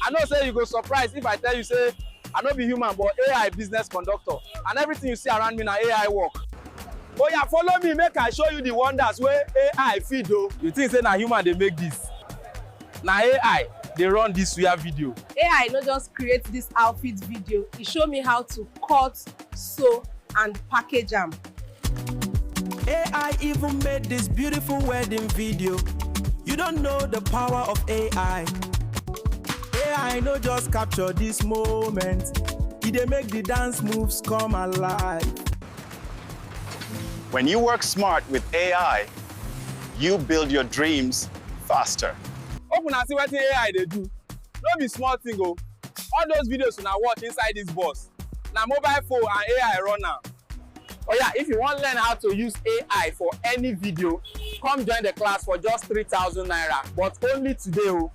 I know say you go surprise if I tell you say I no be human but AI business conductor, and everything you see around me na AI work. Oh yeah, follow me make I show you the wonders wey AI fit do. You think say na human dey make this? Na AI dey run this where video. AI no just create this outfit video, e show me how to cut, sew and package am. AI even made this beautiful wedding video. You don't know the power of AI. AI no just capture this moment, e dey make the dance moves come alive. When you work smart with AI, you build your dreams faster. Hope una see wetin AI dey do. No be small thing o. All those videos una watch inside this bus, na mobile phone and AI run am. Oh yeah, if you wan learn how to use AI for any video, come join the class for just 3,000 naira, but only today o.